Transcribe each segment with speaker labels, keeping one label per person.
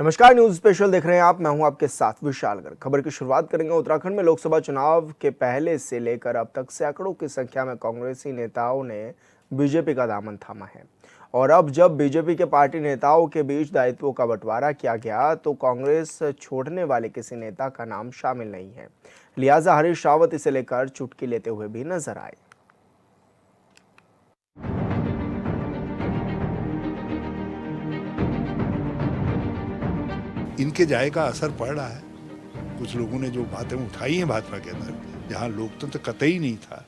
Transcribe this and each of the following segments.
Speaker 1: नमस्कार, news special देख रहे हैं आप। मैं हूं आपके साथ विशाल गर्ग। खबर की शुरुआत करेंगे। उत्तराखंड में लोकसभा चुनाव के पहले से लेकर अब तक सैकड़ों की संख्या में कांग्रेसी नेताओं ने बीजेपी का दामन थामा है। और अब जब बीजेपी के पार्टी नेताओं के बीच दायित्वों का बंटवारा किया गया तो कांग्रेस छोड़ने वाले किसी नेता का नाम शामिल नहीं है। लिहाजा हरीश रावत इसे लेकर चुटकी लेते हुए भी नजर आए।
Speaker 2: इनके जाए का असर पड़ रहा है। कुछ लोगों ने जो बातें उठाई हैं भाजपा के अंदर, जहां लोकतंत्र कतई नहीं था।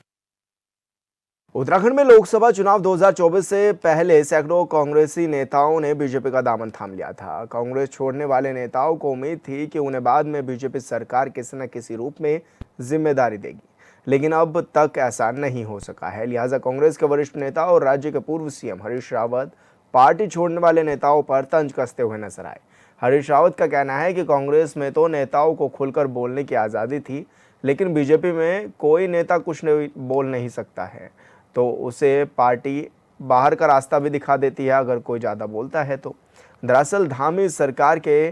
Speaker 1: उत्तराखंड में लोकसभा चुनाव 2024 से पहले सैकड़ों कांग्रेसी नेताओं ने बीजेपी का दामन थाम लिया था। कांग्रेस छोड़ने वाले नेताओं को उम्मीद थी कि उन्हें बाद में बीजेपी सरकार किसी न किसी रूप में जिम्मेदारी देगी, लेकिन अब तक ऐसा नहीं हो सका है। लिहाजा कांग्रेस के वरिष्ठ नेता और राज्य के पूर्व सीएम हरीश रावत पार्टी छोड़ने वाले नेताओं पर तंज कसते हुए नजर आए। हरीश रावत का कहना है कि कांग्रेस में तो नेताओं को खुलकर बोलने की आज़ादी थी, लेकिन बीजेपी में कोई नेता कुछ बोल नहीं सकता है तो उसे पार्टी बाहर का रास्ता भी दिखा देती है अगर कोई ज़्यादा बोलता है तो। दरअसल धामी सरकार के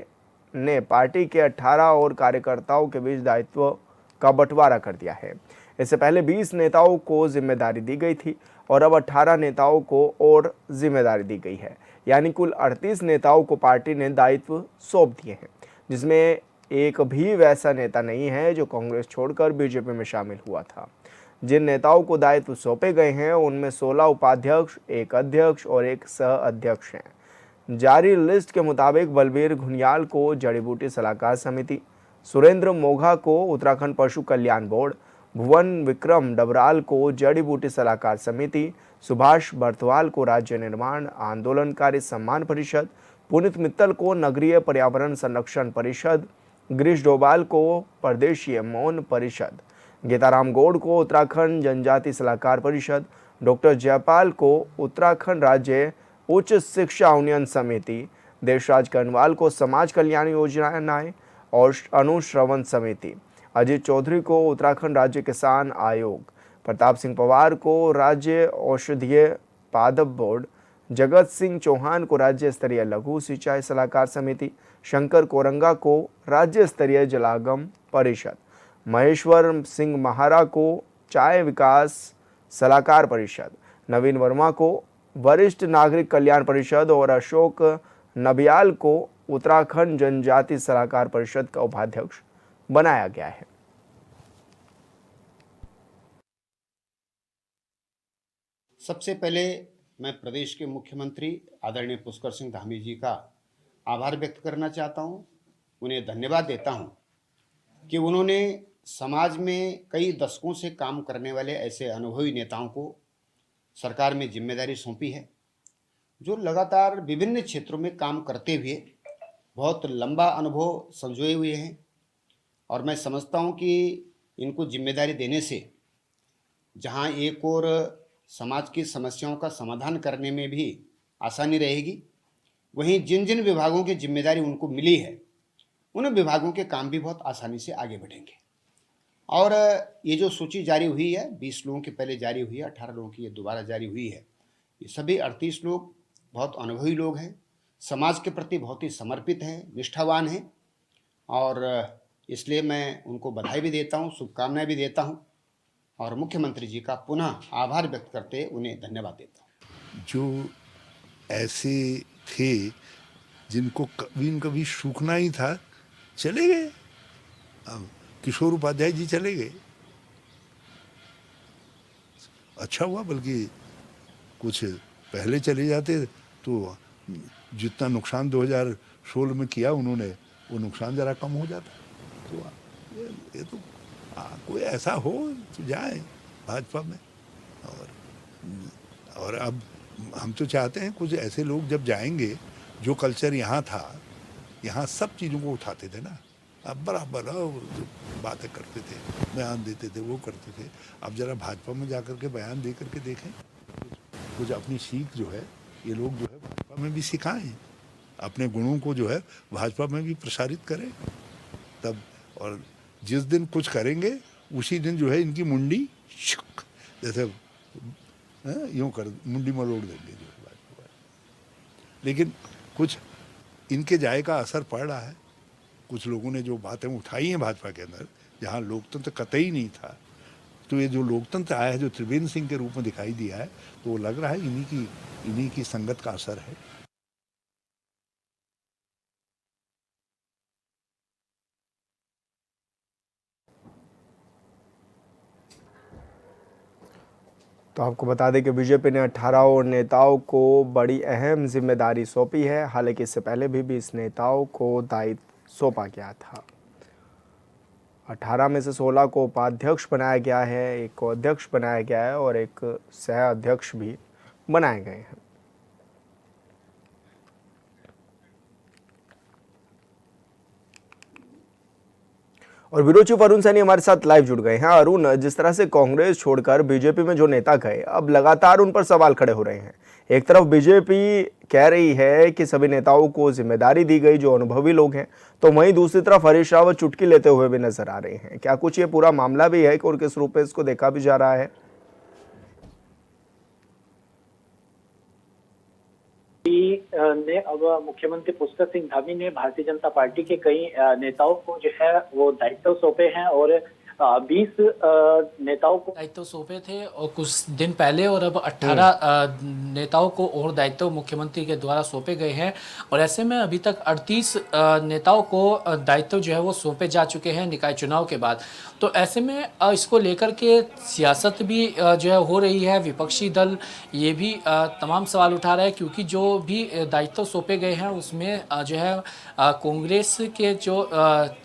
Speaker 1: ने पार्टी के 18 और कार्यकर्ताओं के बीच दायित्व का बंटवारा कर दिया है। इससे पहले 20 नेताओं को जिम्मेदारी दी गई थी और अब 18 नेताओं को और जिम्मेदारी दी गई है, यानी कुल 38 नेताओं को पार्टी ने दायित्व सौंप दिए हैं, जिसमें एक भी वैसा नेता नहीं है जो कांग्रेस छोड़कर बीजेपी में शामिल हुआ था। जिन नेताओं को दायित्व सौंपे गए हैं उनमें 16 उपाध्यक्ष, एक अध्यक्ष और एक सह अध्यक्ष हैं। जारी लिस्ट के मुताबिक बलबीर घुनियाल को जड़ी बूटी सलाहकार समिति, सुरेंद्र मोघा को उत्तराखंड पशु कल्याण बोर्ड, भुवन विक्रम डबराल को जड़ी बूटी सलाहकार समिति, सुभाष बर्थवाल को राज्य निर्माण आंदोलनकारी सम्मान परिषद, पुनीत मित्तल को नगरीय पर्यावरण संरक्षण परिषद, गिरीश डोभाल को प्रदेशीय मौन परिषद, गीताराम गौड़ को उत्तराखंड जनजाति सलाहकार परिषद, डॉक्टर जयपाल को उत्तराखंड राज्य उच्च शिक्षा उन्नयन समिति, देशराज कर्णवाल को समाज कल्याण योजनाएं और अनुश्रवण समिति, अजीत चौधरी को उत्तराखंड राज्य किसान आयोग, प्रताप सिंह पवार को राज्य औषधीय पादप बोर्ड, जगत सिंह चौहान को राज्य स्तरीय लघु सिंचाई सलाहकार समिति, शंकर कोरंगा को राज्य स्तरीय जलागम परिषद, महेश्वर सिंह महारा को चाय विकास सलाहकार परिषद, नवीन वर्मा को वरिष्ठ नागरिक कल्याण परिषद और अशोक नबियाल को उत्तराखंड जनजाति सलाहकार परिषद का उपाध्यक्ष बनाया गया है।
Speaker 3: सबसे पहले मैं प्रदेश के मुख्यमंत्री आदरणीय पुष्कर सिंह धामी जी का आभार व्यक्त करना चाहता हूं। उन्हें धन्यवाद देता हूं कि उन्होंने समाज में कई दशकों से काम करने वाले ऐसे अनुभवी नेताओं को सरकार में जिम्मेदारी सौंपी है, जो लगातार विभिन्न क्षेत्रों में काम करते हुए बहुत लंबा अनुभव संजोए हुए हैं। और मैं समझता हूं कि इनको जिम्मेदारी देने से जहां एक और समाज की समस्याओं का समाधान करने में भी आसानी रहेगी, वहीं जिन जिन विभागों की जिम्मेदारी उनको मिली है उन विभागों के काम भी बहुत आसानी से आगे बढ़ेंगे। और ये जो सूची जारी हुई है, 20 लोगों की पहले जारी हुई है, 18 लोगों की ये दोबारा जारी हुई है। ये सभी 38 लोग बहुत अनुभवी लोग हैं, समाज के प्रति बहुत ही समर्पित हैं, निष्ठावान हैं, और इसलिए मैं उनको बधाई भी देता हूँ, शुभकामनाएं भी देता हूँ और मुख्यमंत्री जी का पुनः आभार व्यक्त करते उन्हें धन्यवाद देता हूँ।
Speaker 2: जो ऐसे थे जिनको कभी न कभी सूखना ही था, चले गए। अब किशोर उपाध्याय जी चले गए, अच्छा हुआ, बल्कि कुछ पहले चले जाते तो जितना नुकसान 2016 में किया उन्होंने, वो नुकसान जरा कम हो जाता। तो ये तो कोई ऐसा हो तो जाए भाजपा में। और अब हम तो चाहते हैं कुछ ऐसे लोग जब जाएंगे, जो कल्चर यहाँ था, यहाँ सब चीज़ों को उठाते थे ना, अब बराबर बातें करते थे, बयान देते थे, वो करते थे। अब जरा भाजपा में जाकर के बयान दे करके देखें, कुछ अपनी सीख जो है ये लोग जो है भाजपा में भी सिखाएं, अपने गुणों को जो है भाजपा में भी प्रसारित करें तब। और जिस दिन कुछ करेंगे उसी दिन जो है इनकी मुंडी जैसे यूँ कर मुंडी मरोड़ देंगे जो है भाजपा। लेकिन कुछ इनके जाए का असर पड़ रहा है। कुछ लोगों ने जो बातें उठाई हैं भाजपा के अंदर, जहाँ लोकतंत्र कतई नहीं था, तो ये जो लोकतंत्र आया है, जो त्रिवेंद्र सिंह के रूप में दिखाई दिया है, तो वो लग रहा है इन्हीं की संगत का असर है।
Speaker 1: तो आपको बता दें कि बीजेपी ने 18 और नेताओं को बड़ी अहम जिम्मेदारी सौंपी है। हालांकि इससे पहले भी 20 नेताओं को दायित्व सौंपा गया था। 18 में से 16 को उपाध्यक्ष बनाया गया है, एक को अध्यक्ष बनाया गया है और एक सह अध्यक्ष भी बनाए गए हैं। और ब्यूरो चीफ अरुण सैनी हमारे साथ लाइव जुड़ गए हैं। अरुण, जिस तरह से कांग्रेस छोड़कर बीजेपी में जो नेता गए, अब लगातार उन पर सवाल खड़े हो रहे हैं। एक तरफ बीजेपी कह रही है कि सभी नेताओं को जिम्मेदारी दी गई जो अनुभवी लोग हैं, तो वहीं दूसरी तरफ हरीश रावत चुटकी लेते हुए भी नजर आ रहे हैं। क्या कुछ ये पूरा मामला भी है कि और किस रूप में इसको देखा भी जा रहा है?
Speaker 4: ने अब मुख्यमंत्री पुष्कर सिंह धामी ने भारतीय जनता पार्टी के कई नेताओं को जो है वो दायित्व सौंपे हैं और 20 नेताओं को
Speaker 5: दायित्व सौंपे थे और कुछ दिन पहले, और अब 18 नेताओं को और दायित्व मुख्यमंत्री के द्वारा सौंपे गए हैं। और ऐसे में अभी तक 38 नेताओं को दायित्व जो है वो सौंपे जा चुके हैं निकाय चुनाव के बाद। तो ऐसे में इसको लेकर के सियासत भी जो है हो रही है। विपक्षी दल ये भी तमाम सवाल उठा रहा है, क्योंकि जो भी दायित्व सौंपे गए हैं उसमें जो है कांग्रेस के जो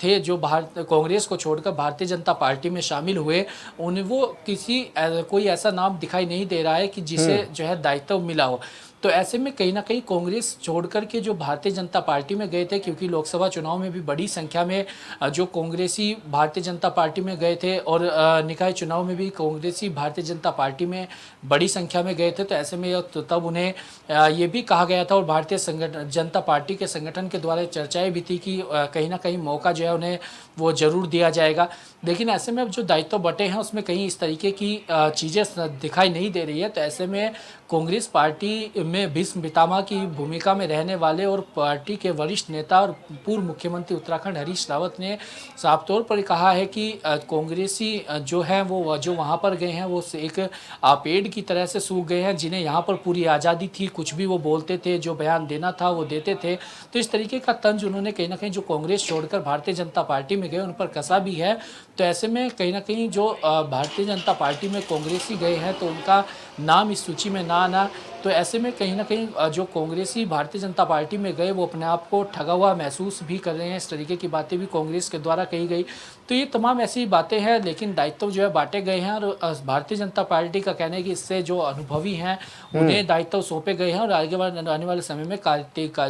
Speaker 5: थे, जो कांग्रेस को छोड़कर भारतीय जनता पार्टी में शामिल हुए, उन्हें वो कोई ऐसा नाम दिखाई नहीं दे रहा है कि जिसे जो है दायित्व मिला हो। तो ऐसे में कहीं ना कहीं कांग्रेस छोड़कर के जो भारतीय जनता पार्टी में गए थे, क्योंकि लोकसभा चुनाव में भी बड़ी संख्या में जो कांग्रेसी भारतीय जनता पार्टी में गए थे और निकाय चुनाव में भी कांग्रेसी भारतीय जनता पार्टी में बड़ी संख्या में गए थे, तो ऐसे में तो तब उन्हें ये भी कहा गया था और भारतीय जनता पार्टी के संगठन के द्वारा चर्चाएं भी थी कि कहीं ना कहीं मौका जो है उन्हें वो जरूर दिया जाएगा। लेकिन ऐसे में अब जो दायित्व बटे हैं उसमें कहीं इस तरीके की चीज़ें दिखाई नहीं दे रही है। तो ऐसे में कांग्रेस पार्टी में भीष्म पितामह की भूमिका में रहने वाले और पार्टी के वरिष्ठ नेता और पूर्व मुख्यमंत्री उत्तराखंड हरीश रावत ने साफ तौर पर कहा है कि कांग्रेसी जो हैं वो जो वहाँ पर गए हैं वो एक पेड़ की तरह से सूख गए हैं, जिन्हें यहाँ पर पूरी आज़ादी थी, कुछ भी वो बोलते थे, जो बयान देना था वो देते थे। तो इस तरीके का तंज उन्होंने कहीं ना कहीं जो कांग्रेस छोड़कर भारतीय जनता पार्टी में गए उन पर कसा भी है। तो ऐसे में कहीं ना कहीं जो भारतीय जनता पार्टी में कांग्रेसी गए हैं तो उनका नाम इस सूची में ना आना, तो ऐसे में कहीं ना कहीं जो कांग्रेसी भारतीय जनता पार्टी में गए वो अपने आप को ठगा हुआ महसूस भी कर रहे हैं। इस तरीके की बातें भी कांग्रेस के द्वारा कही गई। तो ये तमाम ऐसी बातें हैं, लेकिन दायित्व जो है बांटे गए हैं और भारतीय जनता पार्टी का कहना है कि इससे जो अनुभवी हैं उन्हें दायित्व सौंपे गए हैं और आने वाले समय में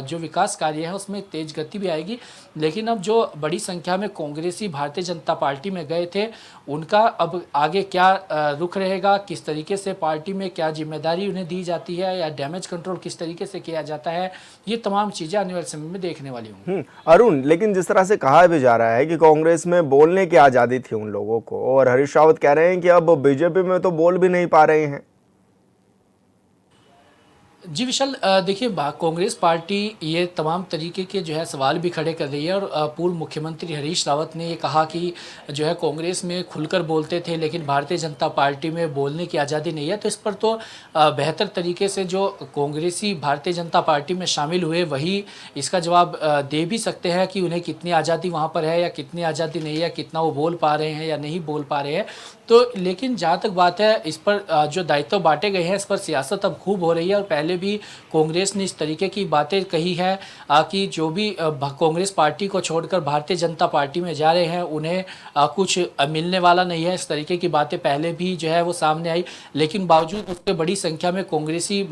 Speaker 5: जो विकास कार्य है उसमें तेज गति भी आएगी। लेकिन अब जो बड़ी संख्या में कांग्रेसी भारतीय जनता पार्टी में गए थे उनका अब आगे क्या रुख रहेगा, किस तरीके से पार्टी में क्या जिम्मेदारी उन्हें दी जाती है या डैमेज कंट्रोल किस तरीके से किया जाता है, ये तमाम चीज़ें आने वाले समय में देखने वाली होंगी।
Speaker 1: अरुण, लेकिन जिस तरह से कहा भी जा रहा है कि कांग्रेस में बोलने की आज़ादी थी उन लोगों को, और हरीश रावत कह रहे हैं कि अब बीजेपी में तो बोल भी नहीं पा रहे हैं।
Speaker 5: जी विशाल, देखिए कांग्रेस पार्टी ये तमाम तरीके के जो है सवाल भी खड़े कर रही है और पूर्व मुख्यमंत्री हरीश रावत ने ये कहा कि जो है कांग्रेस में खुलकर बोलते थे लेकिन भारतीय जनता पार्टी में बोलने की आज़ादी नहीं है। तो इस पर तो बेहतर तरीके से जो कांग्रेसी भारतीय जनता पार्टी में शामिल हुए वही इसका जवाब दे भी सकते हैं कि उन्हें कितनी आज़ादी वहाँ पर है या कितनी आज़ादी नहीं है, कितना वो बोल पा रहे हैं या नहीं बोल पा रहे हैं। तो लेकिन जहाँ तक बात है इस पर जो दायित्व बांटे गए हैं इस पर सियासत अब खूब हो रही है। और पहले भी कांग्रेस ने इस तरीके की बातें कही है कि जो भी कांग्रेस पार्टी को छोड़कर भारतीय जनता पार्टी में जा रहे हैं उन्हें कुछ मिलने वाला नहीं है। इस तरीके की बातें पहले भी जो है वो सामने आई, लेकिन बावजूद उसके बड़ी संख्या में कांग्रेसी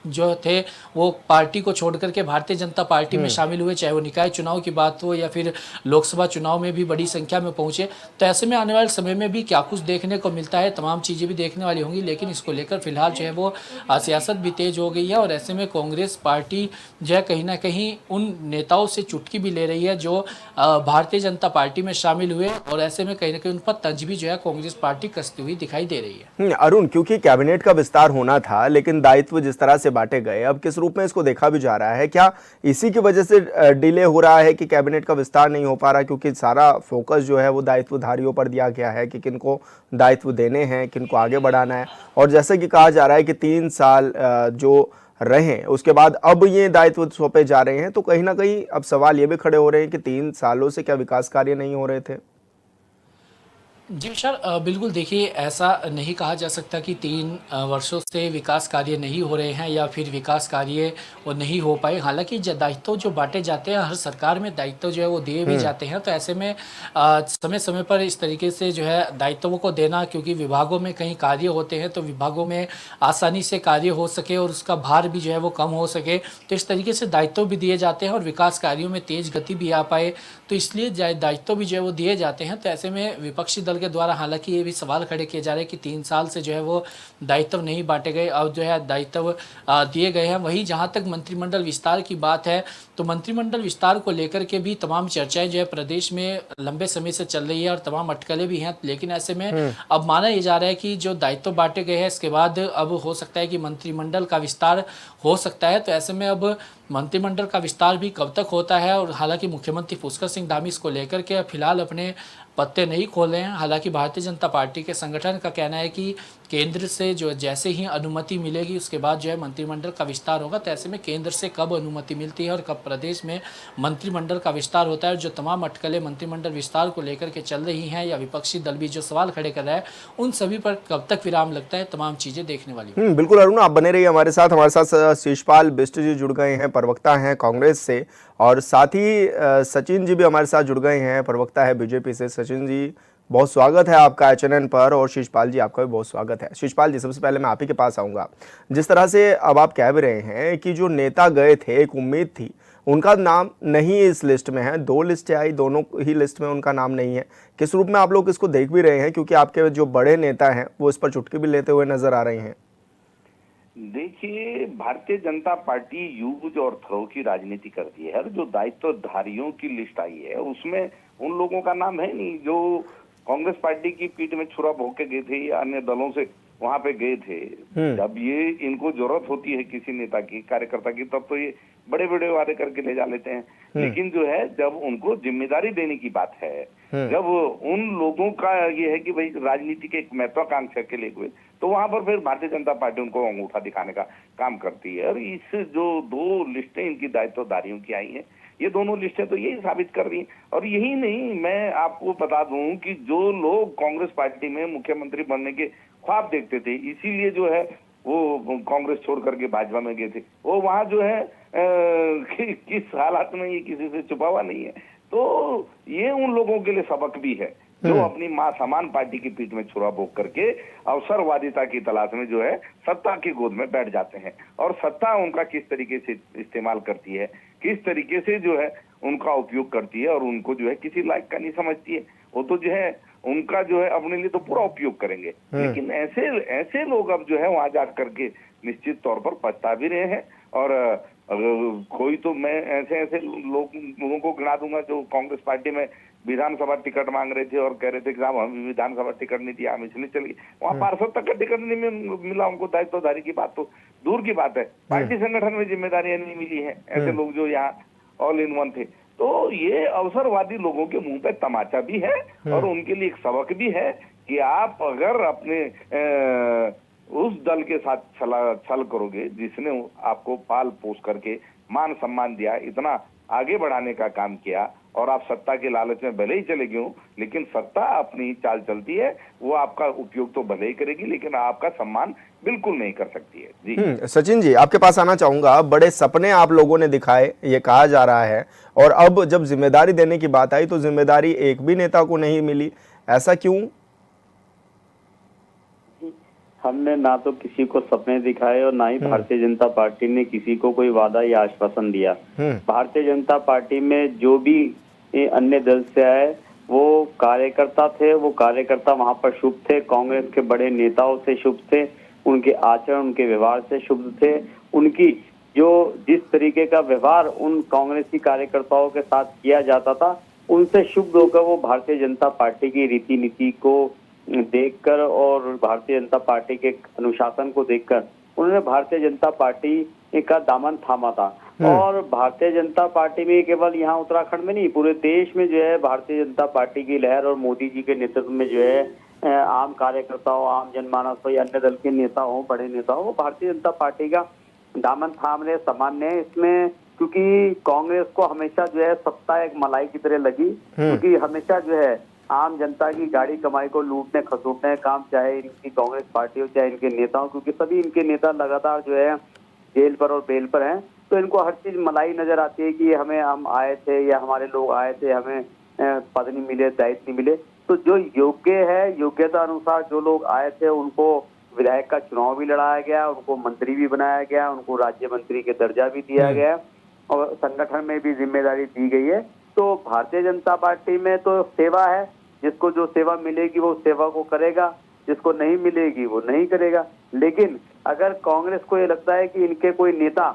Speaker 5: जो थे वो पार्टी को छोड़कर के भारतीय जनता पार्टी में शामिल हुए, चाहे वो निकाय चुनाव की बात हो या फिर लोकसभा चुनाव में भी बड़ी संख्या में पहुंचे। तो ऐसे में आने वाले समय में भी क्या कुछ देखने देखने को मिलता है, तमाम चीज़ें भी देखने वाली होंगी, लेकिन इसको लेकर फिलहाल जो है वो सियासत भी तेज हो गई है और ऐसे में कांग्रेस पार्टी जो है कहीं ना कहीं उन नेताओं से चुटकी भी ले रही है जो भारतीय जनता पार्टी में शामिल हुए, और ऐसे में कहीं ना कहीं उन पर तंज भी जो है कांग्रेस पार्टी कसती हुई दिखाई दे रही है।
Speaker 1: अरुण, क्योंकि कैबिनेट का विस्तार होना था लेकिन दायित्व जिस तरह से बांटे गए, अब किस रूप में इसको देखा भी जा रहा है? क्या इसी की वजह से डिले हो रहा है कि कैबिनेट का विस्तार नहीं हो पा रहा, क्योंकि सारा फोकस जो है वो दायित्वधारियों पर दिया गया है कि किनको दायित्व देने हैं, किनको आगे बढ़ाना है, और जैसे कि कहा जा रहा है कि 3 साल जो रहे उसके बाद अब ये दायित्व सौंपे जा रहे हैं, तो कहीं ना कहीं अब सवाल ये भी खड़े हो रहे हैं कि 3 सालों से क्या विकास कार्य नहीं हो रहे थे?
Speaker 5: जी सर, बिल्कुल देखिए, ऐसा नहीं कहा जा सकता कि 3 वर्षों से विकास कार्य नहीं हो रहे हैं या फिर विकास कार्य वो नहीं हो पाए। हालांकि दायित्व जो बांटे जाते हैं, हर सरकार में दायित्व जो है वो दिए भी जाते हैं, तो ऐसे में समय समय पर इस तरीके से जो है दायित्वों को देना, क्योंकि विभागों में कहीं कार्य होते हैं तो विभागों में आसानी से कार्य हो सके और उसका भार भी जो है वो कम हो सके, तो इस तरीके से दायित्व भी दिए जाते हैं और विकास कार्यों में तेज गति भी आ पाए, तो इसलिए दायित्व भी जो है वो दिए जाते हैं। तो ऐसे में विपक्षी दल के द्वारा हालांकि ये भी सवाल खड़े किए जा रहे हैं कि 3 साल से जो है वो दायित्व नहीं बांटे गए, अब जो है दायित्व दिए गए हैं। वहीं जहां तक मंत्रिमंडल विस्तार की बात है, तो मंत्रिमंडल विस्तार को लेकर के भी तमाम चर्चाएं जो है प्रदेश में लंबे समय से चल रही है और तमाम अटकलें भी हैं, लेकिन ऐसे में अब माना ये जा रहा है कि जो दायित्व बांटे गए हैं इसके बाद अब हो सकता है कि मंत्रिमंडल का विस्तार हो सकता है। तो ऐसे में अब मंत्रिमंडल का विस्तार भी कब तक होता है, और हालांकि मुख्यमंत्री पुष्कर सिंह धामी इसको लेकर के फिलहाल अपने पत्ते नहीं खोले हैं। हालांकि भारतीय जनता पार्टी के संगठन का कहना है कि केंद्र से जो जैसे ही अनुमति मिलेगी उसके बाद जो है मंत्रिमंडल का विस्तार होगा। तो ऐसे में केंद्र से कब अनुमति मिलती है और कब प्रदेश में मंत्रिमंडल का विस्तार होता है, जो तमाम अटकलें मंत्रिमंडल विस्तार को लेकर के चल रही हैं या विपक्षी दल भी जो सवाल खड़े कर रहा है, उन सभी पर कब तक विराम लगता है, तमाम चीज़ें देखने वाली।
Speaker 1: बिल्कुल अरुण, आप बने रहिए हमारे साथ। हमारे साथ शिषपाल बिष्ट जी जुड़ गए हैं, प्रवक्ता हैं कांग्रेस से, और साथ ही सचिन जी भी हमारे साथ जुड़ गए हैं, प्रवक्ता है बीजेपी से। सचिन जी, बहुत स्वागत है आपका HNN पर, और शिषपाल जी आपका भी बहुत स्वागत है। शिषपाल जी, सबसे पहले मैं आप ही के पास आऊँगा। जिस तरह से अब आप कह भी रहे हैं कि जो नेता गए थे, एक उम्मीद थी, उनका नाम नहीं इस लिस्ट में है, 2 लिस्टें आई, दोनों ही लिस्ट में उनका नाम नहीं है। किस रूप में आप लोग इसको देख भी रहे हैं, क्योंकि आपके जो बड़े नेता हैं वो इस पर चुटकी भी लेते हुए नजर आ रहे हैं?
Speaker 6: देखिए, भारतीय जनता पार्टी यूज और थ्रो की राजनीति करती है। जो दायित्वधारियों की लिस्ट आई है उसमें उन लोगों का नाम है नहीं जो कांग्रेस पार्टी की पीठ में छुरा भोग के गए थे या अन्य दलों से वहां पे गए थे। जब ये इनको जरूरत होती है किसी नेता की, कार्यकर्ता की, तब तो ये बड़े बड़े वादे करके ले जा लेते हैं। लेकिन जो है जब उनको जिम्मेदारी देने की बात है, जब उन लोगों का ये है कि भाई राजनीति के एक महत्वाकांक्षा के लिए हुए, तो वहां पर फिर भारतीय जनता पार्टी उनको अंगूठा दिखाने का काम करती है। और इस जो 2 लिस्टें इनकी दायित्वधारियों की आई हैं, ये दोनों लिस्टें तो यही साबित कर रही हैं। और यही नहीं, मैं आपको बता दूं कि जो लोग कांग्रेस पार्टी में मुख्यमंत्री बनने के ख्वाब देखते थे, इसीलिए जो है वो कांग्रेस छोड़ करके भाजपा में गए थे, वो वहां जो है किस हालात में ये किसी से छुपा हुआ नहीं है। तो ये उन लोगों के लिए सबक भी है जो अपनी मां समान पार्टी की पीठ में छुरा भोग करके अवसरवादिता की तलाश में जो है सत्ता की गोद में बैठ जाते हैं। और सत्ता उनका किस तरीके से इस्तेमाल करती है, किस तरीके से जो है उनका उपयोग करती है और उनको जो है किसी लायक का नहीं समझती है, वो तो जो है उनका जो है अपने लिए तो पूरा उपयोग करेंगे। लेकिन ऐसे लोग अब जो है वहां जा करके निश्चित तौर पर पछता भी रहे हैं। और कोई तो मैं ऐसे लोगों को गिना दूंगा जो कांग्रेस पार्टी में विधानसभा टिकट मांग रहे थे और कह रहे थे कि साहब हमें विधानसभा टिकट नहीं दिया, हम इसलिए चले गए। वहाँ पार्षद तक का टिकट नहीं मिला उनको, दायित्वधारी की बात तो दूर की बात है, पार्टी संगठन में जिम्मेदारियां नहीं मिली है। ऐसे लोग जो यहाँ ऑल इन वन थे, तो ये अवसरवादी लोगों के मुंह पे तमाचा भी है और उनके लिए एक सबक भी है कि आप अगर अपने उस दल के साथ छल करोगे जिसने आपको पाल पोस करके मान सम्मान दिया, इतना आगे बढ़ाने का काम किया, और आप सत्ता के लालच में भले ही चले गए हो, लेकिन सत्ता अपनी चाल चलती है, वो आपका उपयोग तो भले ही करेगी लेकिन आपका सम्मान बिल्कुल नहीं कर सकती है। जी
Speaker 1: सचिन जी, आपके पास आना चाहूंगा। बड़े सपने आप लोगों ने दिखाए, ये कहा जा रहा है, और अब जब जिम्मेदारी देने की बात आई तो जिम्मेदारी एक भी नेता को नहीं मिली, ऐसा क्यों?
Speaker 7: हमने ना तो किसी को सपने दिखाए और ना ही भारतीय जनता पार्टी ने किसी को कोई वादा या आश्वासन दिया। भारतीय जनता पार्टी में जो भी अन्य दल से आए वो कार्यकर्ता थे, वो कार्यकर्ता वहां पर शुभ थे, कांग्रेस के बड़े नेताओं से शुभ थे, उनके आचरण उनके व्यवहार से शुभ थे, उनकी जो जिस तरीके का व्यवहार उन कांग्रेसी कार्यकर्ताओं के साथ किया जाता था उनसे शुभ होकर वो भारतीय जनता पार्टी की रीति नीति को देखकर और भारतीय जनता पार्टी के अनुशासन को देखकर उन्होंने भारतीय जनता पार्टी का दामन थामा था। और भारतीय जनता पार्टी में केवल यहाँ उत्तराखंड में नहीं, पूरे देश में जो है भारतीय जनता पार्टी की लहर और मोदी जी के नेतृत्व में जो है आम कार्यकर्ता हो, आम जनमानस हो या अन्य दल के नेता हो, बड़े नेता हो, भारतीय जनता पार्टी का दामन थाम रहे, सामान्य है इसमें। क्योंकि कांग्रेस को हमेशा जो है सत्ता एक मलाई की तरह लगी, क्योंकि हमेशा जो है आम जनता की गाड़ी कमाई को लूटने खसूटने काम, चाहे इनकी कांग्रेस पार्टी हो चाहे इनके नेता हो, क्योंकि सभी इनके नेता लगातार जो है जेल पर और बेल पर हैं, तो इनको हर चीज मलाई नजर आती है कि हम आए थे या हमारे लोग आए थे, हमें पद नहीं मिले, दायित्व नहीं मिले। तो जो योग्य है, योग्यता अनुसार जो लोग आए थे उनको विधायक का चुनाव भी लड़ाया गया, उनको मंत्री भी बनाया गया, उनको राज्य मंत्री के दर्जा भी दिया गया और संगठन में भी जिम्मेदारी दी गई है। तो भारतीय जनता पार्टी में तो सेवा है, जिसको जो सेवा मिलेगी वो सेवा को करेगा, जिसको नहीं मिलेगी वो नहीं करेगा। लेकिन अगर कांग्रेस को ये लगता है कि इनके कोई नेता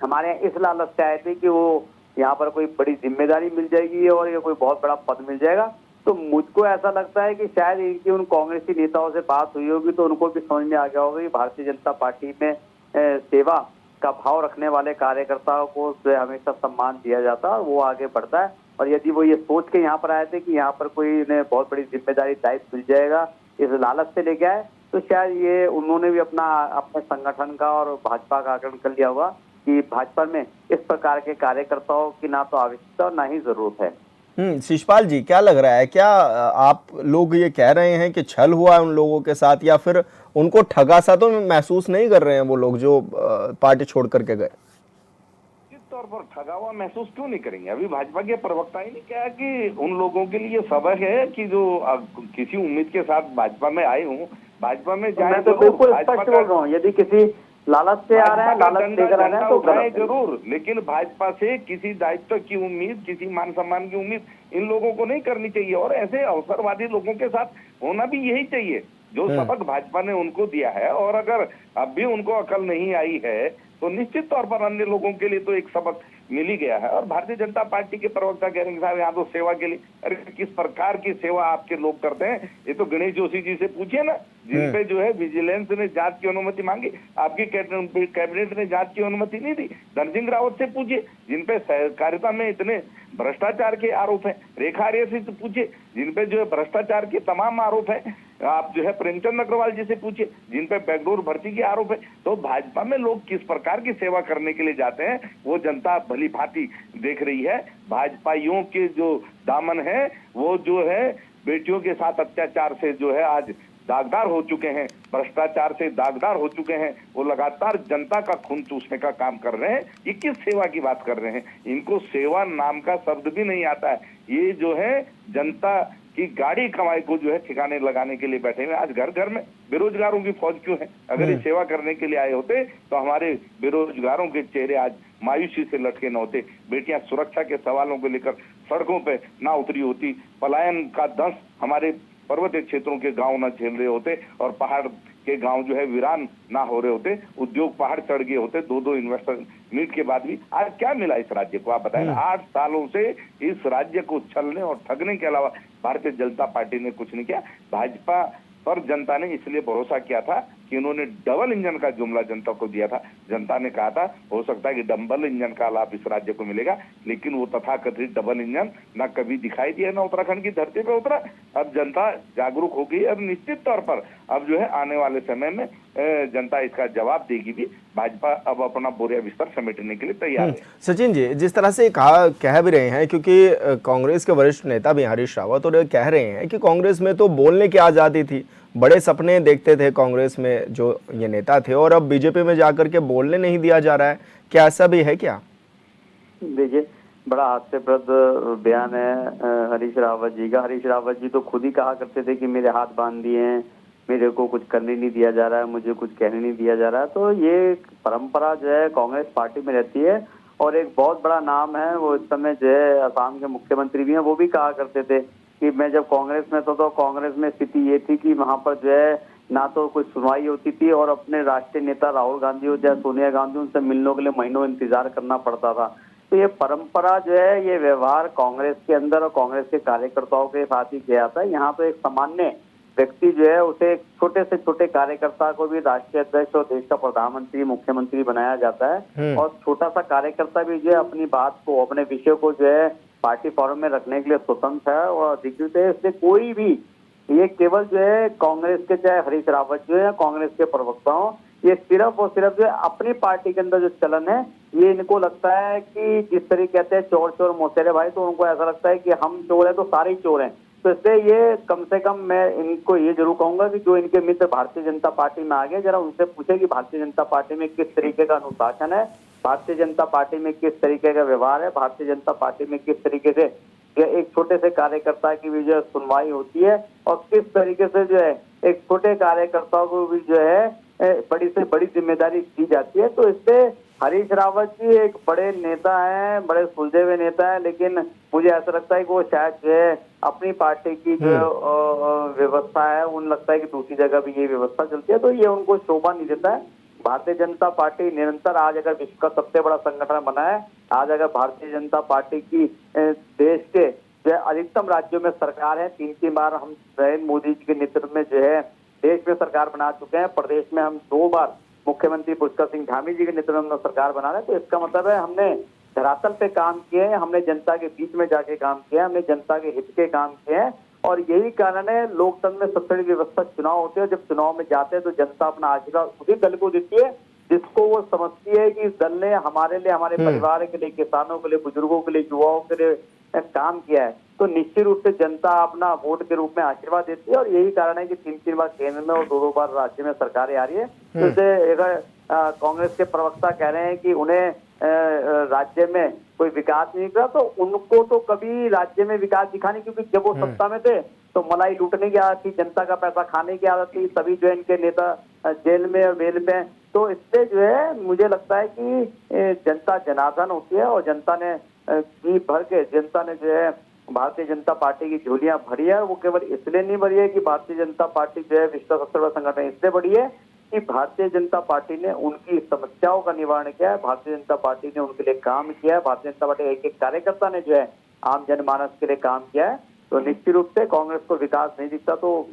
Speaker 7: हमारे इस लालच से आए थे कि वो यहाँ पर कोई बड़ी जिम्मेदारी मिल जाएगी और ये कोई बहुत बड़ा पद मिल जाएगा, तो मुझको ऐसा लगता है कि शायद इनकी उन कांग्रेसी नेताओं से बात हुई होगी तो उनको भी समझ में आ गया होगा कि भारतीय जनता पार्टी में सेवा का भाव रखने वाले कार्यकर्ताओं को हमेशा सम्मान दिया जाता है और वो आगे बढ़ता है। और यदि वो ये सोच के यहाँ पर आए थे कि यहाँ पर कोई इन्हें बहुत बड़ी जिम्मेदारी दायित्व मिल जाएगा, इस लालच से लेके आए, तो शायद ये उन्होंने भी अपने संगठन का और भाजपा का आकलन कर लिया होगा कि भाजपा में इस प्रकार के कार्यकर्ताओं की ना तो आवश्यकता और ना ही जरूरत है।
Speaker 1: शिषपाल जी, क्या लग रहा है, क्या आप लोग ये कह रहे हैं कि छल हुआ है उन लोगों के साथ, या फिर उनको ठगा सा तो महसूस नहीं कर रहे हैं वो लोग जो पार्टी छोड़ करके गए?
Speaker 6: निश्चित तौर पर ठगा हुआ महसूस क्यों नहीं करेंगे? अभी भाजपा के प्रवक्ता ही नहीं कहा कि उन लोगों के लिए सबक है कि जो किसी उम्मीद के साथ भाजपा में आए हूँ, भाजपा में जाए।
Speaker 7: मैं तो बिल्कुल स्पष्ट बोल रहा हूँ, यदि किसी लालच से आ रहे हैं, लालच लेकर आ रहे हैं तो
Speaker 6: उठाए जरूर, लेकिन भाजपा से किसी दायित्व की उम्मीद, किसी मान सम्मान की उम्मीद इन लोगों को नहीं करनी चाहिए। और ऐसे अवसरवादी लोगों के साथ होना भी यही चाहिए जो सबक भाजपा ने उनको दिया है। और अगर अब भी उनको अकल नहीं आई है तो निश्चित तौर पर अन्य लोगों के लिए तो एक सबक मिल ही गया है। और भारतीय जनता पार्टी के प्रवक्ता कह रहे हैं साहब यहाँ तो सेवा के लिए, अरे किस प्रकार की सेवा आपके लोग करते हैं ये तो गणेश जोशी जी से पूछिए ना, जिन पे जो है विजिलेंस ने जांच की अनुमति मांगी, आपकी कैबिनेट ने जांच की अनुमति नहीं दी। धन सिंह रावत से पूछिए जिन पे सहकारिता में इतने भ्रष्टाचार के आरोप हैं। रेखा आर्य से पूछिए जिन पे जो है भ्रष्टाचार के तमाम आरोप हैं। आप जो है प्रेमचंद अग्रवाल जी से पूछिए जिन पे बैकडोर भर्ती के आरोप है। तो भाजपा में लोग किस प्रकार की सेवा करने के लिए जाते हैं वो जनता भली भांति देख रही है। भाजपाइयों के जो दामन है वो जो है बेटियों के साथ अत्याचार से जो है आज दागदार हो चुके हैं, भ्रष्टाचार से दागदार हो चुके हैं। वो लगातार जनता का खून चूसने का काम कर रहे हैं। ये किस सेवा की बात कर रहे हैं? इनको सेवा नाम का शब्द भी नहीं आता है। ये जो है जनता की गाड़ी कमाई को जो है ठिकाने लगाने के लिए बैठे हुए। आज घर घर में बेरोजगारों की फौज क्यों है? अगर ये सेवा करने के लिए आए होते तो हमारे बेरोजगारों के चेहरे आज मायूसी से लटके न होते। बेटियां सुरक्षा के सवालों को लेकर सड़कों पे ना उतरी होती, पलायन का दंश हमारे पर्वतीय क्षेत्रों के गांव न झेल रहे होते और पहाड़ के गांव जो है वीरान ना हो रहे होते, उद्योग पहाड़ चढ़ गए होते। दो इन्वेस्टर मीट के बाद भी आज क्या मिला इस राज्य को? आप बताएं। 8 सालों से इस राज्य को छलने और ठगने के अलावा भारतीय जनता पार्टी ने कुछ नहीं किया। भाजपा पर जनता ने इसलिए भरोसा किया था कि उन्होंने डबल इंजन का जुमला जनता को दिया था। जनता ने कहा था हो सकता है कि डबल इंजन का लाभ इस राज्य को मिलेगा, लेकिन वो तथाकथित डबल इंजन ना कभी दिखाई दिया ना उत्तराखंड की धरती पे उतरा। अब जनता जागरूक हो गई। अब निश्चित तौर पर अब जो है आने वाले समय में जनता इसका जवाब देगी भी। भाजपा अब अपना बोरिया बिस्तर समेटने के लिए तैयार है।
Speaker 1: सचिन जी, जिस तरह से कह भी रहे हैं, क्योंकि कांग्रेस के वरिष्ठ नेता भी हरीश रावत और कह रहे हैं कि कांग्रेस में तो बोलने की आजादी थी, बड़े सपने देखते थे कांग्रेस में जो ये नेता थे, और अब बीजेपी में जाकर के बोलने नहीं दिया जा रहा है। क्या ऐसा भी है क्या?
Speaker 7: देखिए, बड़ा हास्यप्रद बयान है हरीश रावत जी का। हरीश रावत जी तो खुद ही कहा करते थे कि मेरे हाथ बांध दिए हैं, मेरे को कुछ करने नहीं दिया जा रहा है, मुझे कुछ कहने नहीं दिया जा रहा है। तो ये परंपरा जो है कांग्रेस पार्टी में रहती है। और एक बहुत बड़ा नाम है, वो इस समय जो है असम के मुख्यमंत्री भी हैं, वो भी कहा करते थे कि मैं जब कांग्रेस में था तो कांग्रेस में स्थिति ये थी कि वहां पर जो है ना तो कोई सुनवाई होती थी और अपने राष्ट्रीय नेता राहुल गांधी हो चाहे सोनिया गांधी उनसे मिलने के लिए महीनों इंतजार करना पड़ता था। तो ये परंपरा जो है, ये व्यवहार कांग्रेस के अंदर और कांग्रेस के कार्यकर्ताओं के साथ ही किया जाता है। यहाँ तो एक सामान्य व्यक्ति जो है उसे छोटे से छोटे कार्यकर्ता को भी राष्ट्रीय अध्यक्ष और देश का प्रधानमंत्री मुख्यमंत्री बनाया जाता है और छोटा सा कार्यकर्ता भी जो है अपनी बात को, अपने विषय को जो है पार्टी फॉरम में रखने के लिए स्वतंत्र है और अधिकृत है। इसलिए कोई भी, ये केवल जो है कांग्रेस के चाहे हरीश रावत जो है कांग्रेस के प्रवक्ता हो, ये सिर्फ और सिर्फ जो है अपनी पार्टी के अंदर जो चलन है, ये इनको लगता है कि जिस तरीके कहते हैं चोर चोर मौसेरे भाई, तो उनको ऐसा लगता है कि हम चोर है तो सारे ही चोर हैं। तो इसलिए ये कम से कम मैं इनको ये जरूर कहूंगा कि जो इनके मित्र भारतीय जनता पार्टी में आ गए, जरा उनसे पूछे कि भारतीय जनता पार्टी में किस तरीके का अनुशासन है, भारतीय जनता पार्टी में किस तरीके का व्यवहार है, भारतीय जनता पार्टी में किस तरीके से एक छोटे से कार्यकर्ता की भी जो है सुनवाई होती है और किस तरीके से जो है एक छोटे कार्यकर्ता को भी जो है बड़ी से बड़ी जिम्मेदारी दी जाती है। तो इससे हरीश रावत जी एक बड़े नेता हैं, बड़े सुलझे हुए नेता हैं, लेकिन मुझे ऐसा लगता है कि वो शायद जो है अपनी पार्टी की जो व्यवस्था है, उन लगता है कि दूसरी जगह भी ये व्यवस्था चलती है, तो ये उनको शोभा नहीं देता है। भारतीय जनता पार्टी निरंतर, आज अगर विश्व का सबसे बड़ा संगठन बना है, आज अगर भारतीय जनता पार्टी की देश के जो अधिकतम राज्यों में सरकार है, 3 बार हम नरेंद्र मोदी जी के नेतृत्व में जो है देश में सरकार बना चुके हैं, प्रदेश में हम 2 बार मुख्यमंत्री पुष्कर सिंह धामी जी के नेतृत्व में सरकार बना रहे हैं। तो इसका मतलब है हमने धरातल पे काम किए हैं, हमने जनता के बीच में जाके काम किया है, हमने जनता के हित के काम किए हैं और यही कारण है लोकतंत्र में सबसे बड़ी व्यवस्था चुनाव होते हैं। जब चुनाव में जाते हैं तो जनता अपना आशीर्वाद उसी दल को देती है जिसको वो समझती है कि इस दल ने हमारे लिए, हमारे परिवार के लिए, किसानों के लिए, बुजुर्गों के लिए, युवाओं के लिए काम किया है। तो निश्चित रूप से जनता अपना वोट के रूप में आशीर्वाद देती है और यही कारण है कि 3 बार केंद्र में और 2 बार राज्य में सरकारें आ रही है। तो इसे अगर कांग्रेस के प्रवक्ता कह रहे हैं कि उन्हें राज्य में कोई विकास नहीं दिखा, तो उनको तो कभी राज्य में विकास दिखा नहीं, क्योंकि जब वो सत्ता में थे तो मलाई लूटने की आदत थी, जनता का पैसा खाने की आदत थी, तभी जो है इनके नेता जेल में और वेल में। तो इससे जो है मुझे लगता है कि जनता जनार्दन होती है और जनता ने जी भर के, जनता ने जो है भारतीय जनता पार्टी की झोलियां भरी है। वो केवल इसलिए नहीं भरी है कि भारतीय जनता पार्टी जो है विश्व का सबसे बड़ा संगठन, इसलिए बड़ी है कि भारतीय जनता पार्टी ने उनकी समस्याओं का निवारण किया है, भारतीय जनता पार्टी ने उनके लिए काम किया है, भारतीय जनता पार्टी एक कार्यकर्ता ने जो है आम जनमानस के लिए काम किया है। तो निश्चित रूप से कांग्रेस को विकास नहीं दिखता, तो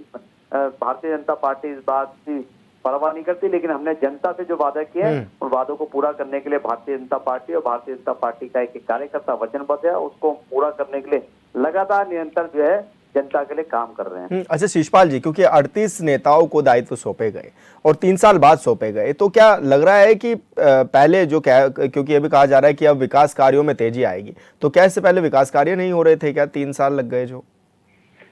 Speaker 7: भारतीय जनता पार्टी इस बात की परवाह नहीं करती, लेकिन हमने जनता से जो वादा किए हैं उन वादों को पूरा करने के लिए भारतीय जनता पार्टी और भारतीय जनता पार्टी का एक कार्यकर्ता वचनबद्ध है, उसको पूरा करने के लिए लगातार निरंतर जो है जनता के लिए काम कर रहे हैं।
Speaker 1: अच्छा शिषपाल जी, क्योंकि 38 नेताओं को दायित्व सौंपे गए और 3 साल बाद सौंपे गए, तो क्या लग रहा है कि पहले जो क्योंकि ये भी कहा जा रहा है कि अब विकास कार्यों में तेजी आएगी, तो क्या इससे पहले विकास कार्य नहीं हो रहे थे क्या? 3 साल लग गए जो।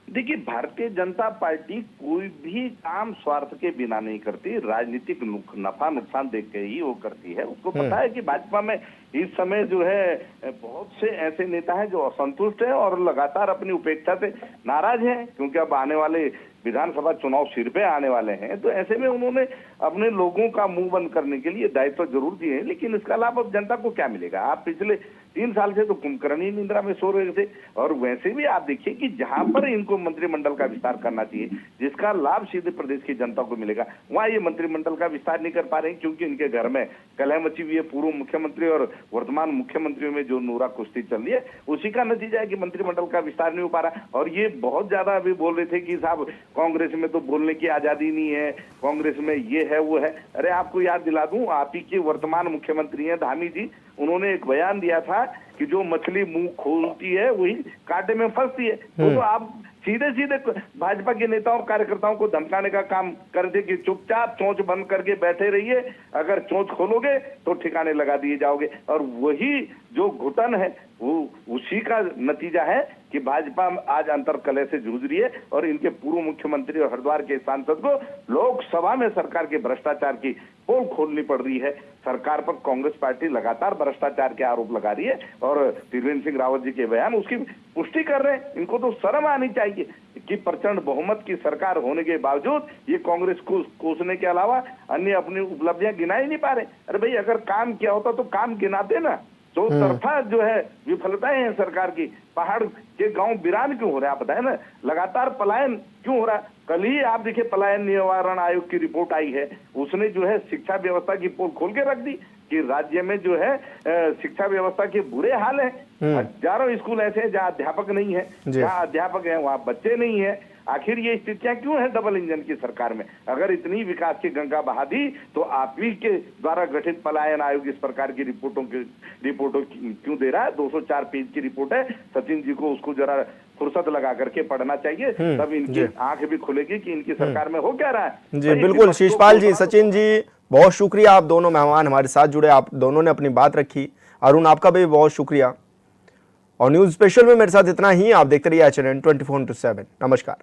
Speaker 6: देखिए, भारतीय जनता पार्टी कोई भी काम स्वार्थ के बिना नहीं करती, राजनीतिक नफा नुकसान देख के ही वो करती है। उसको पता है कि भाजपा में इस समय जो है बहुत से ऐसे नेता हैं जो असंतुष्ट हैं और लगातार अपनी उपेक्षा से नाराज हैं, क्योंकि अब आने वाले विधानसभा चुनाव सिर पे आने वाले हैं। तो ऐसे में उन्होंने अपने लोगों का मुंह बंद करने के लिए दायित्व जरूर दिए हैं, लेकिन इसका लाभ अब जनता को क्या मिलेगा? आप पिछले 3 साल से तो कुंभकर्णी निद्रा में सो रहे थे। और वैसे भी आप देखिए कि जहां पर इनको मंत्रिमंडल का विस्तार करना चाहिए, जिसका लाभ सीधे प्रदेश की जनता को मिलेगा, वहां ये मंत्रिमंडल का विस्तार नहीं कर पा रहे हैं, क्योंकि इनके घर में कलह मची हुई है। पूर्व मुख्यमंत्री और वर्तमान मुख्यमंत्रियों में जो नूरा कुश्ती चल रही है, उसी का नतीजा है कि मंत्रिमंडल का विस्तार नहीं हो पा रहा। और ये बहुत ज्यादा अभी बोल रहे थे कि साहब कांग्रेस में तो बोलने की आजादी नहीं है, कांग्रेस में ये है वो है। अरे आपको याद दिला दूं, आप ही के वर्तमान मुख्यमंत्री हैं धामी जी, उन्होंने एक बयान दिया था कि जो मछली मुंह खोलती है वही कांटे में फंसती है। तो आप सीधे सीधे भाजपा के नेताओं कार्यकर्ताओं को धमकाने का काम करते कि चुपचाप चोंच बंद करके बैठे रहिए, अगर चोंच खोलोगे तो ठिकाने लगा दिए जाओगे। और वही जो घुटन है वो उसी का नतीजा है कि भाजपा आज अंतर कलह से जूझ रही है और इनके पूर्व मुख्यमंत्री और हरिद्वार के सांसद को लोकसभा में सरकार के भ्रष्टाचार की पोल खोलनी पड़ रही है। सरकार पर कांग्रेस पार्टी लगातार भ्रष्टाचार के आरोप लगा रही है और त्रिवेंद्र सिंह रावत जी के बयान उसकी पुष्टि कर रहे हैं। इनको तो शर्म आनी चाहिए कि प्रचंड बहुमत की सरकार होने के बावजूद ये कांग्रेस को कोसने के अलावा अन्य अपनी उपलब्धियां गिना ही नहीं पा रहे। अरे भाई, अगर काम किया होता तो काम गिनाते ना। दो तरफा जो है विफलताएं हैं सरकार की, पहाड़ के गांव वीरान क्यों हो रहे हैं? आप बताएं ना, लगातार पलायन क्यों हो रहा है? कल ही आप देखिए पलायन निवारण आयोग की रिपोर्ट आई है, उसने जो है शिक्षा व्यवस्था की पोल खोल के रख दी कि राज्य में जो है शिक्षा व्यवस्था के बुरे हाल है। हजारों स्कूल ऐसे हैं जहाँ अध्यापक नहीं है, जहाँ अध्यापक है वहाँ बच्चे नहीं है। आखिर ये स्थितियां क्यों है डबल इंजन की सरकार में? अगर इतनी विकास की गंगा बहा दी तो आप ही के द्वारा गठित पलायन आयोग इस प्रकार की रिपोर्टों क्यों दे रहा है? 204 पेज की रिपोर्ट है। सचिन जी को उसको जरा फुर्सत लगा करके पढ़ना चाहिए, तब इनकी आंख भी खुलेगी कि इनकी सरकार में हो क्या रहा है।
Speaker 1: जी बिल्कुल शीशपाल जी, सचिन जी बहुत शुक्रिया, आप दोनों मेहमान हमारे साथ जुड़े, आप दोनों ने अपनी बात रखी। अरुण आपका भी बहुत शुक्रिया। और न्यूज स्पेशल में मेरे साथ इतना ही। आप देखते रहिए HNN 24/7। नमस्कार।